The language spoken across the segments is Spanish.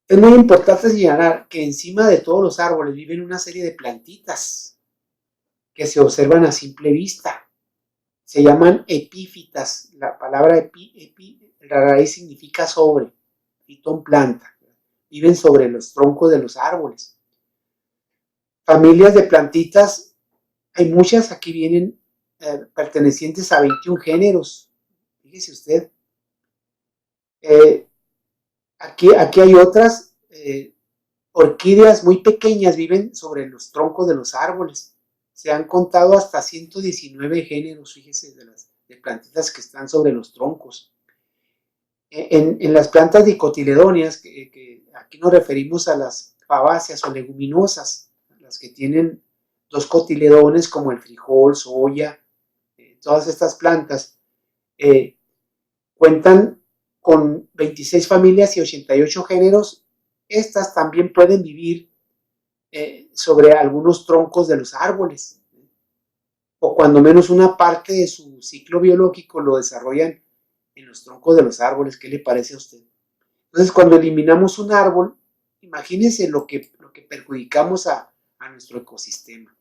Es muy importante señalar que encima de todos los árboles viven una serie de plantitas que se observan a simple vista. Se llaman epífitas. La palabra la raíz significa sobre, fitón planta. Viven sobre los troncos de los árboles. Familias de plantitas, hay muchas, aquí vienen pertenecientes a 21 géneros. Fíjese usted. Eh, aquí hay otras orquídeas muy pequeñas, viven sobre los troncos de los árboles. Se han contado hasta 119 géneros, fíjese, de plantitas que están sobre los troncos. En las plantas dicotiledóneas, que aquí nos referimos a las fabáceas o leguminosas, las que tienen dos cotiledones como el frijol, soya, todas estas plantas, eh, cuentan con 26 familias y 88 géneros. Estas también pueden vivir sobre algunos troncos de los árboles, o cuando menos una parte de su ciclo biológico lo desarrollan en los troncos de los árboles. ¿Qué le parece a usted? Entonces, cuando eliminamos un árbol, imagínense lo que perjudicamos a nuestro ecosistema.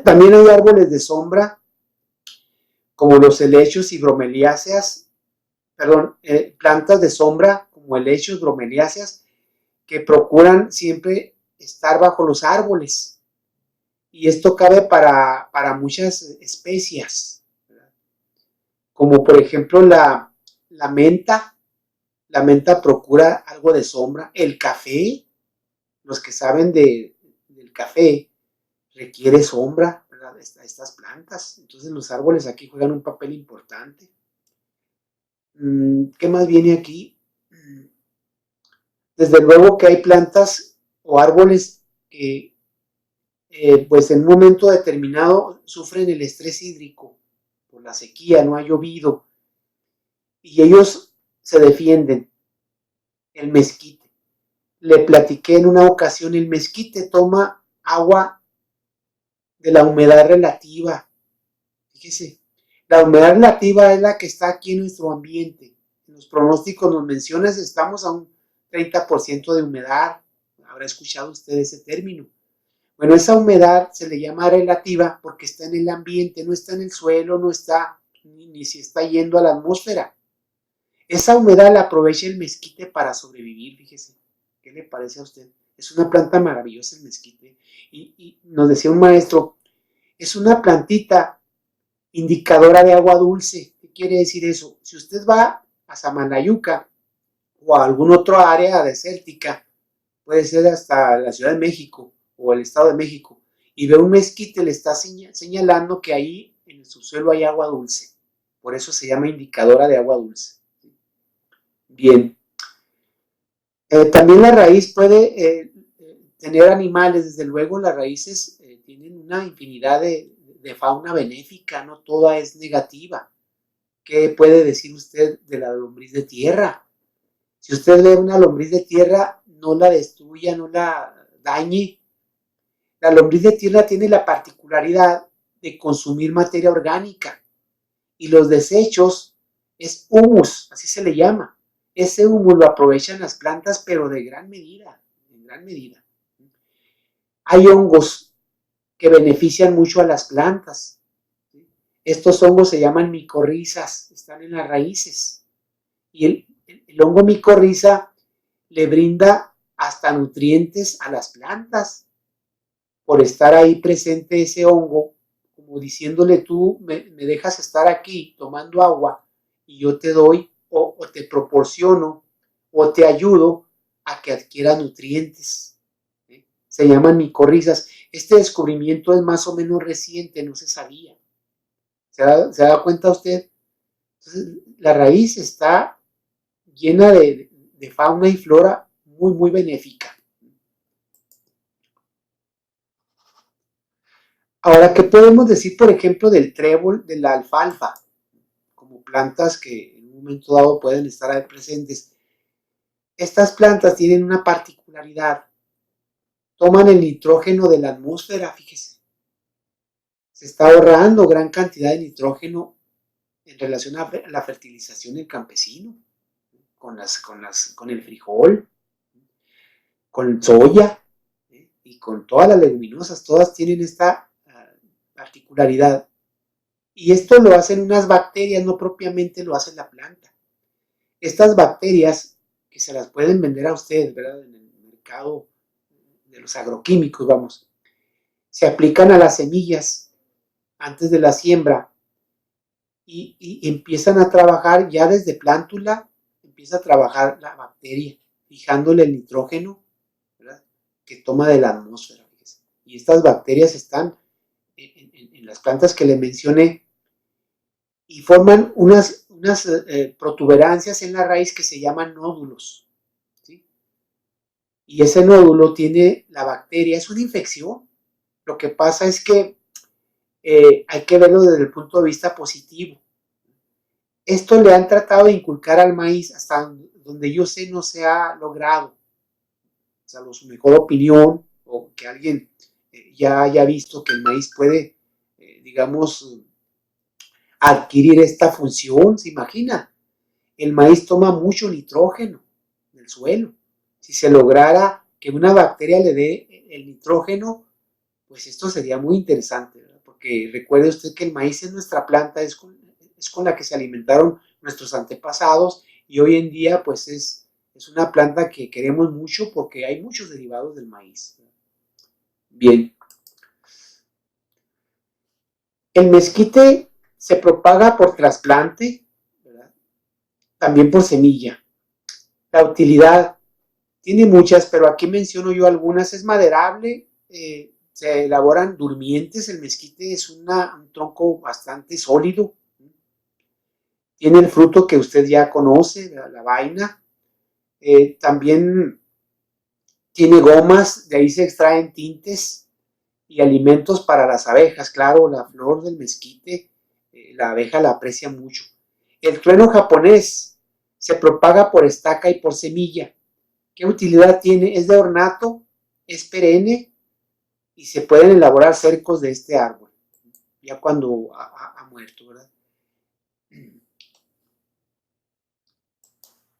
También hay árboles de sombra, como los helechos y bromeliáceas, perdón, plantas de sombra, como helechos, bromeliáceas, que procuran siempre estar bajo los árboles. Y esto cabe para muchas especias, ¿verdad? Como por ejemplo la menta. La menta procura algo de sombra. El café, los que saben del café, requiere sombra, ¿verdad? Estas plantas. Entonces los árboles aquí juegan un papel importante. ¿Qué más viene aquí? Desde luego que hay plantas o árboles que pues en un momento determinado sufren el estrés hídrico por la sequía, no ha llovido, y ellos se defienden. El mezquite. Le platiqué en una ocasión, el mezquite toma agua de la humedad relativa. Fíjese, la humedad relativa es la que está aquí en nuestro ambiente. En los pronósticos nos mencionas, estamos a un 30% de humedad. Habrá escuchado usted ese término. Bueno, esa humedad se le llama relativa porque está en el ambiente, no está en el suelo, no está ni se está yendo a la atmósfera. Esa humedad la aprovecha el mezquite para sobrevivir, fíjese. ¿Qué le parece a usted? Es una planta maravillosa el mezquite. Y nos decía un maestro, es una plantita indicadora de agua dulce. ¿Qué quiere decir eso? Si usted va a Samalayuca o a algún otro área desértica, puede ser hasta la Ciudad de México o el Estado de México, y ve un mezquite, le está señalando que ahí en el subsuelo hay agua dulce. Por eso se llama indicadora de agua dulce. Bien. También la raíz puede tener animales. Desde luego las raíces tienen una infinidad de fauna benéfica, no toda es negativa. ¿Qué puede decir usted de la lombriz de tierra? Si usted ve una lombriz de tierra, no la destruya, no la dañe. La lombriz de tierra tiene la particularidad de consumir materia orgánica, y los desechos es humus, así se le llama. Ese humus lo aprovechan las plantas, pero de gran medida, en gran medida. Hay hongos que benefician mucho a las plantas. Estos hongos se llaman micorrizas, están en las raíces. Y el hongo micorriza le brinda hasta nutrientes a las plantas por estar ahí presente ese hongo, como diciéndole, tú me dejas estar aquí tomando agua y yo te doy o te proporciono o te ayudo a que adquiera nutrientes. ¿Sí? Se llaman micorrizas. Este descubrimiento es más o menos reciente, no se sabía. ¿Se da cuenta usted? Entonces, la raíz está llena de fauna y flora muy, muy benéfica. Ahora, ¿qué podemos decir, por ejemplo, del trébol, de la alfalfa? Como plantas que en un momento dado pueden estar ahí presentes. Estas plantas tienen una particularidad. Toman el nitrógeno de la atmósfera, fíjese. Se está ahorrando gran cantidad de nitrógeno en relación a la fertilización del campesino. con el frijol, con soya, y con todas las leguminosas, todas tienen esta particularidad. Y esto lo hacen unas bacterias, no propiamente lo hace la planta. Estas bacterias, que se las pueden vender a ustedes, ¿verdad? En el mercado de los agroquímicos, vamos, se aplican a las semillas antes de la siembra y empiezan a trabajar ya desde plántula, empieza a trabajar la bacteria, fijándole el nitrógeno, ¿verdad? Que toma de la atmósfera. Y estas bacterias están en las plantas que le mencioné y forman unas protuberancias en la raíz que se llaman nódulos, ¿sí? Y ese nódulo tiene la bacteria, es una infección. Lo que pasa es que hay que verlo desde el punto de vista positivo. Esto le han tratado de inculcar al maíz hasta donde yo sé no se ha logrado, salvo su mejor opinión o que alguien ya haya visto que el maíz puede, digamos, adquirir esta función. ¿Se imagina? El maíz toma mucho nitrógeno del suelo. Si se lograra que una bacteria le dé el nitrógeno, pues esto sería muy interesante, ¿verdad? Porque recuerde usted que el maíz es nuestra planta, es con la que se alimentaron nuestros antepasados y hoy en día pues es una planta que queremos mucho porque hay muchos derivados del maíz. Bien. El mezquite se propaga por trasplante, ¿verdad? También por semilla. La utilidad tiene muchas, pero aquí menciono yo algunas. Es maderable, se elaboran durmientes. El mezquite es un tronco bastante sólido. Tiene el fruto que usted ya conoce, la vaina. También tiene gomas, de ahí se extraen tintes y alimentos para las abejas. Claro, la flor del mezquite, la abeja la aprecia mucho. El trueno japonés se propaga por estaca y por semilla. ¿Qué utilidad tiene? Es de ornato, es perenne y se pueden elaborar cercos de este árbol, ya cuando ha muerto, ¿verdad?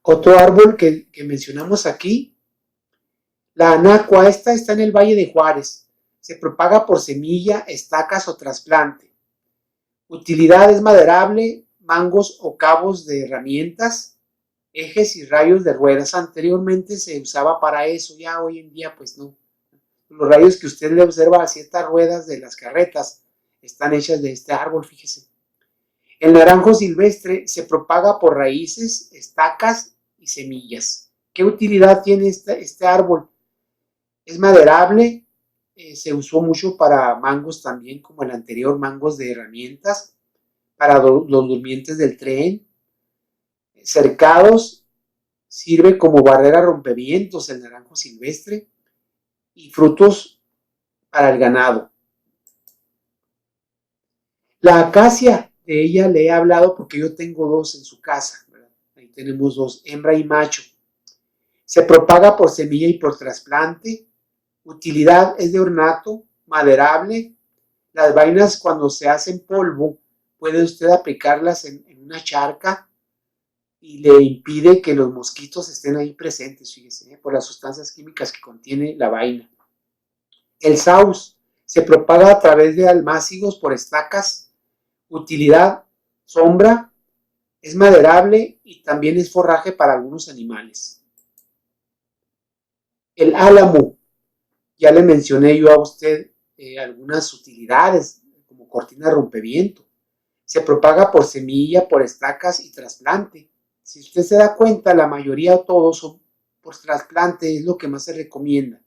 Otro árbol que mencionamos aquí, la anacua, esta está en el Valle de Juárez. Se propaga por semilla, estacas o trasplante. Utilidad es maderable, mangos o cabos de herramientas, ejes y rayos de ruedas. Anteriormente se usaba para eso, ya hoy en día pues no. Los rayos que usted le observa a ciertas ruedas de las carretas están hechas de este árbol, fíjese. El naranjo silvestre se propaga por raíces, estacas y semillas. ¿Qué utilidad tiene este árbol? Es maderable, se usó mucho para mangos también, como el anterior, mangos de herramientas, para los durmientes del tren. Cercados, sirve como barrera rompevientos el naranjo silvestre y frutos para el ganado. La acacia, de ella le he hablado porque yo tengo dos en su casa, ¿verdad? Ahí tenemos dos, hembra y macho. Se propaga por semilla y por trasplante. Utilidad es de ornato, maderable. Las vainas cuando se hacen polvo, puede usted aplicarlas en una charca y le impide que los mosquitos estén ahí presentes, fíjese, por las sustancias químicas que contiene la vaina. El saus se propaga a través de almácigos por estacas. Utilidad, sombra, es maderable y también es forraje para algunos animales. El álamo, ya le mencioné yo a usted algunas utilidades, como cortina rompeviento. Se propaga por semilla, por estacas y trasplante. Si usted se da cuenta, la mayoría o todos son por trasplante, es lo que más se recomienda.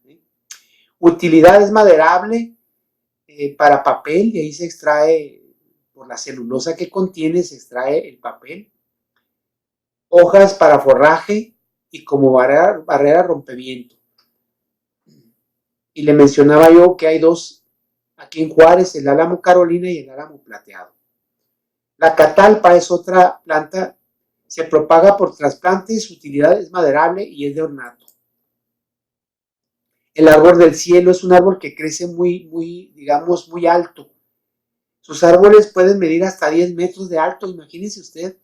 Utilidad es maderable para papel, y ahí se extrae, por la celulosa que contiene, se extrae el papel. Hojas para forraje y como barrera rompeviento. Y le mencionaba yo que hay dos aquí en Juárez, el álamo carolina y el álamo plateado. La catalpa es otra planta, se propaga por trasplante, su utilidad es maderable y es de ornato. El árbol del cielo es un árbol que crece digamos, muy alto. Sus árboles pueden medir hasta 10 metros de alto, imagínense usted.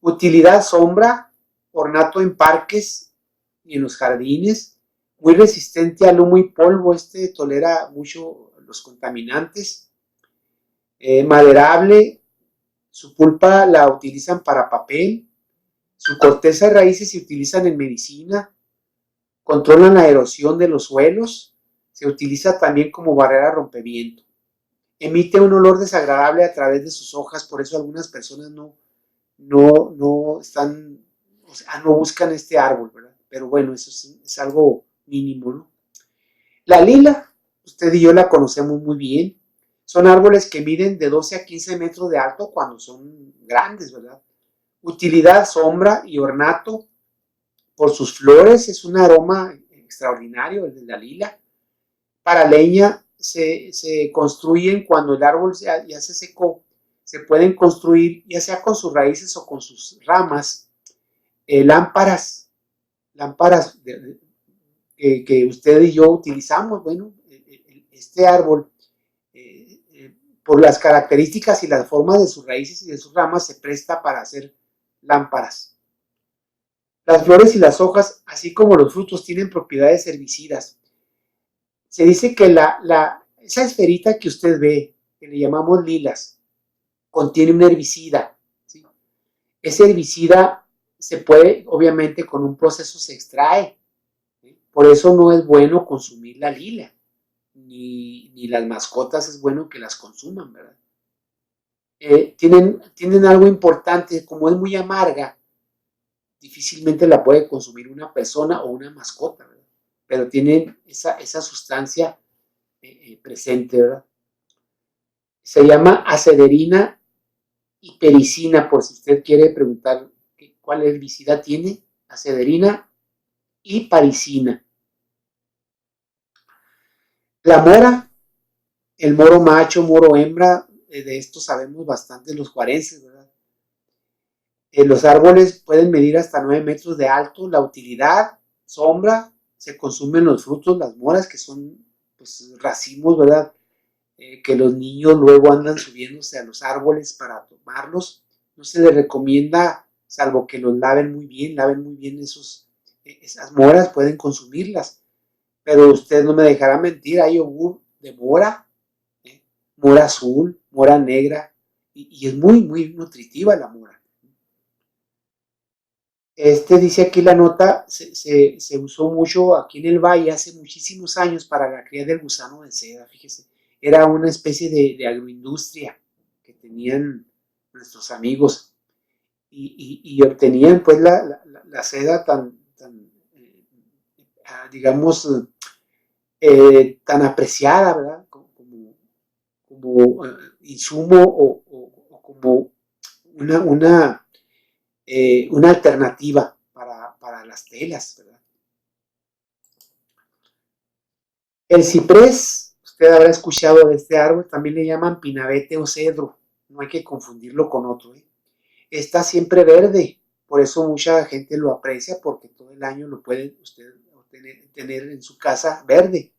Utilidad, sombra, ornato en parques y en los jardines, muy resistente al humo y polvo, tolera mucho los contaminantes, maderable, su pulpa la utilizan para papel, su corteza y raíces se utilizan en medicina, controlan la erosión de los suelos, se utiliza también como barrera rompeviento. Emite un olor desagradable a través de sus hojas, por eso algunas personas no están, o sea, no buscan este árbol, ¿verdad? Pero bueno, eso es algo mínimo, ¿no? La lila, usted y yo la conocemos muy bien. Son árboles que miden de 12 a 15 metros de alto cuando son grandes, ¿verdad? Utilidad, sombra y ornato. Por sus flores es un aroma extraordinario el de la lila. Para leña se construyen cuando el árbol ya se secó. Se pueden construir ya sea con sus raíces o con sus ramas lámparas que usted y yo utilizamos. Bueno, este árbol, por las características y las formas de sus raíces y de sus ramas, se presta para hacer lámparas. Las flores y las hojas, así como los frutos, tienen propiedades herbicidas. Se dice que esa esferita que usted ve, que le llamamos lilas, contiene un herbicida, ¿sí? Ese herbicida se puede, obviamente, con un proceso se extrae. ¿Sí? Por eso no es bueno consumir la lila, ni las mascotas es bueno que las consuman, ¿verdad? Tienen algo importante, como es muy amarga, difícilmente la puede consumir una persona o una mascota, ¿verdad? Pero tienen esa sustancia presente, ¿verdad? Se llama acederina y pericina, por si usted quiere preguntar cuál herbicida tiene, acederina y paricina. La mora, el moro macho, moro hembra, de esto sabemos bastante los juarenses, ¿verdad? Los árboles pueden medir hasta 9 metros de alto. La utilidad, sombra, se consumen los frutos, las moras, que son pues racimos, ¿verdad? Que los niños luego andan subiéndose a los árboles para tomarlos. No se les recomienda, salvo que los laven muy bien esas moras, pueden consumirlas. Pero usted no me dejará mentir, hay yogur de mora, mora azul, mora negra, y es muy nutritiva la mora. Dice aquí la nota, se usó mucho aquí en el valle hace muchísimos años para la cría del gusano de seda, fíjese. Era una especie de agroindustria que tenían nuestros amigos y obtenían pues la seda tan digamos, tan apreciada, ¿verdad? Como insumo o como una alternativa para las telas, ¿verdad? El ciprés, usted habrá escuchado de este árbol, también le llaman pinabete o cedro, no hay que confundirlo con otro, ¿eh? Está siempre verde, por eso mucha gente lo aprecia, porque todo el año lo puede usted tener en su casa verde.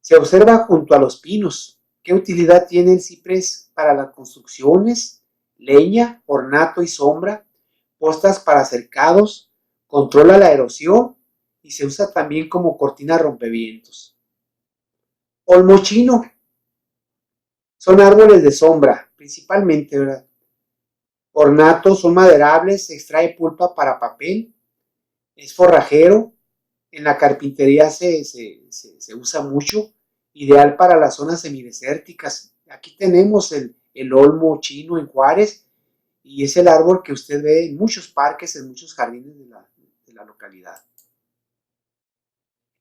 Se observa junto a los pinos. ¿Qué utilidad tiene el ciprés? Para las construcciones, leña, ornato y sombra, postas para cercados, controla la erosión y se usa también como cortina rompevientos. Olmo chino, son árboles de sombra, principalmente, ¿verdad? Ornatos, son maderables, se extrae pulpa para papel, es forrajero, en la carpintería se usa mucho, ideal para las zonas semidesérticas. Aquí tenemos el olmo chino en Juárez y es el árbol que usted ve en muchos parques, en muchos jardines de la localidad.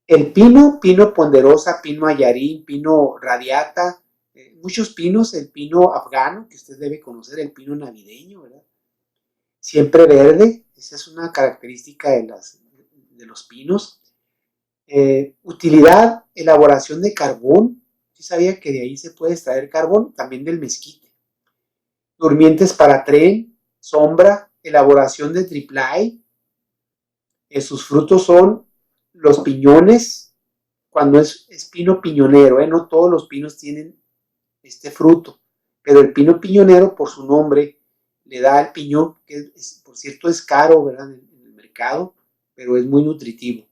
El pino ponderosa, pino ayarín, pino radiata, muchos pinos, el pino afgano, que usted debe conocer, el pino navideño, ¿verdad? Siempre verde, esa es una característica de los pinos. Utilidad, elaboración de carbón. ¿Sí sabía que de ahí se puede extraer carbón? También del mezquite. Durmientes para tren, sombra, elaboración de triplay. Sus frutos son los piñones, cuando es pino piñonero, no todos los pinos tienen este fruto, pero el pino piñonero, por su nombre, le da el piñón, que por cierto es caro, ¿verdad? En el mercado, pero es muy nutritivo.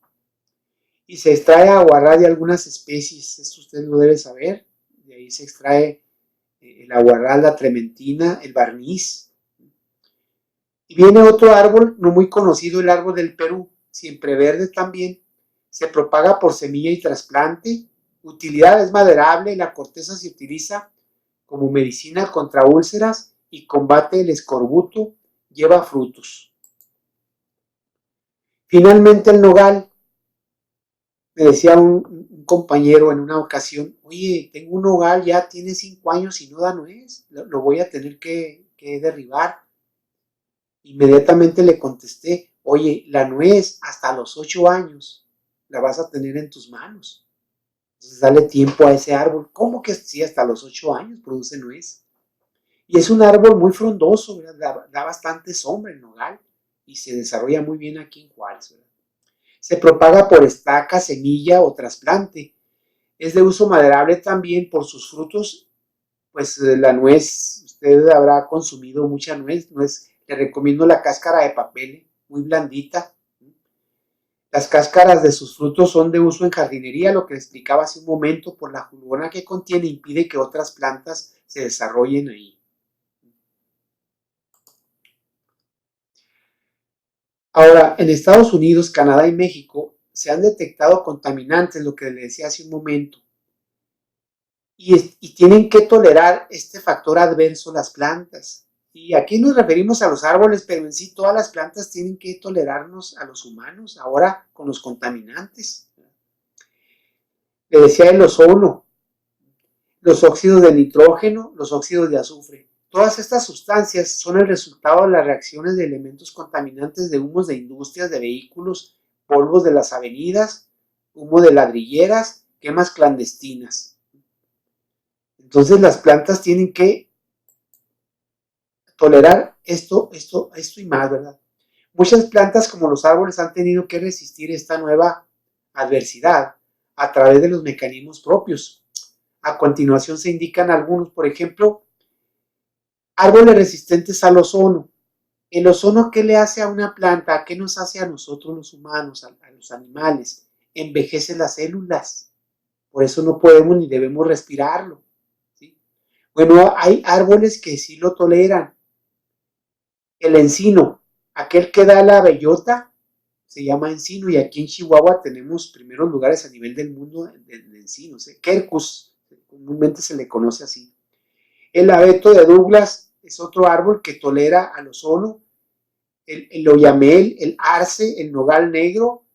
Y se extrae aguarrás de algunas especies, esto usted lo debe saber. De ahí se extrae el aguarrás, la trementina, el barniz. Y viene otro árbol no muy conocido, el árbol del Perú, siempre verde también. Se propaga por semilla y trasplante. Utilidad es maderable, la corteza se utiliza como medicina contra úlceras y combate el escorbuto, lleva frutos. Finalmente el nogal, me decía un compañero en una ocasión, oye, tengo un nogal, ya tiene 5 años y no da nuez, lo voy a tener que derribar. Inmediatamente le contesté, oye, la nuez hasta los 8 años la vas a tener en tus manos. Entonces dale tiempo a ese árbol. ¿Cómo que sí? Hasta los 8 años produce nuez. Y es un árbol muy frondoso, da bastante sombra el nogal y se desarrolla muy bien aquí en Juárez, ¿verdad? Se propaga por estaca, semilla o trasplante. Es de uso maderable también por sus frutos, pues la nuez, usted habrá consumido mucha nuez, le recomiendo la cáscara de papel, muy blandita. Las cáscaras de sus frutos son de uso en jardinería, lo que le explicaba hace un momento, por la fulgona que contiene impide que otras plantas se desarrollen ahí. Ahora, en Estados Unidos, Canadá y México se han detectado contaminantes, lo que le decía hace un momento, y tienen que tolerar este factor adverso las plantas. Y aquí nos referimos a los árboles, pero en sí todas las plantas tienen que tolerarnos a los humanos, ahora con los contaminantes. Le decía el ozono, los óxidos de nitrógeno, los óxidos de azufre. Todas estas sustancias son el resultado de las reacciones de elementos contaminantes de humos de industrias, de vehículos, polvos de las avenidas, humo de ladrilleras, quemas clandestinas. Entonces las plantas tienen que tolerar esto y más, ¿verdad? Muchas plantas, como los árboles, han tenido que resistir esta nueva adversidad a través de los mecanismos propios. A continuación se indican algunos, por ejemplo, árboles resistentes al ozono. ¿El ozono qué le hace a una planta? ¿Qué nos hace a nosotros los humanos, a los animales? Envejece las células. Por eso no podemos ni debemos respirarlo. ¿Sí? Bueno, hay árboles que sí lo toleran. El encino, aquel que da la bellota, se llama encino, y aquí en Chihuahua tenemos primeros lugares a nivel del mundo de encinos. Quercus, comúnmente se le conoce así. El abeto de Douglas es otro árbol que tolera al ozono. El oyamel, el arce, el nogal negro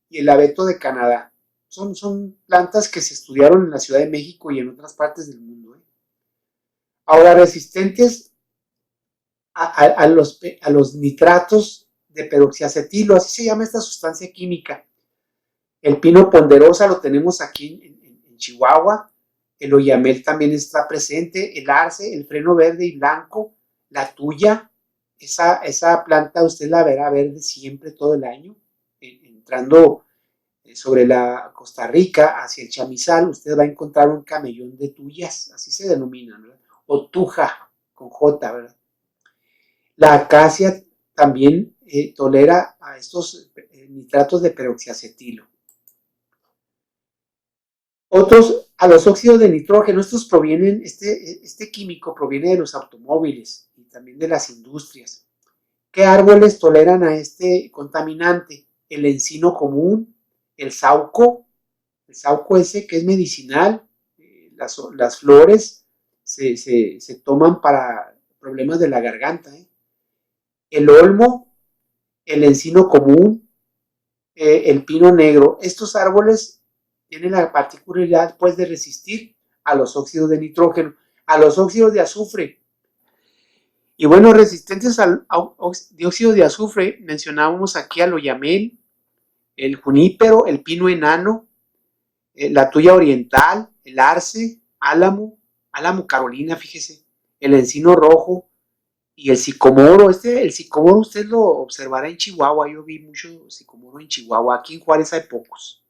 y el abeto de Canadá. Son plantas que se estudiaron en la Ciudad de México y en otras partes del mundo. Ahora, resistentes a los nitratos de peroxiacetilo, así se llama esta sustancia química. El pino ponderosa lo tenemos aquí en Chihuahua. El oyamel también está presente. El arce, el freno verde y blanco, la tuya. Esa planta usted la verá verde siempre, todo el año. Entrando sobre la Costa Rica hacia el Chamizal, usted va a encontrar un camellón de tuyas, así se denomina, ¿verdad? O tuja, con J, ¿verdad? La acacia también tolera a estos nitratos de peroxiacetilo. Otros, a los óxidos de nitrógeno, estos provienen, este químico proviene de los automóviles y también de las industrias. ¿Qué árboles toleran a este contaminante? El encino común, el sauco ese que es medicinal, las flores se toman para problemas de la garganta. El olmo, el encino común, el pino negro. Estos árboles tienen la particularidad pues de resistir a los óxidos de nitrógeno, a los óxidos de azufre. Y bueno, resistentes al dióxido de azufre, mencionábamos aquí al oyamel, el junípero, el pino enano, la tuya oriental, el arce, álamo carolina, fíjese, el encino rojo y el sicomoro. El sicomoro usted lo observará en Chihuahua, yo vi mucho sicomoro en Chihuahua, aquí en Juárez hay pocos.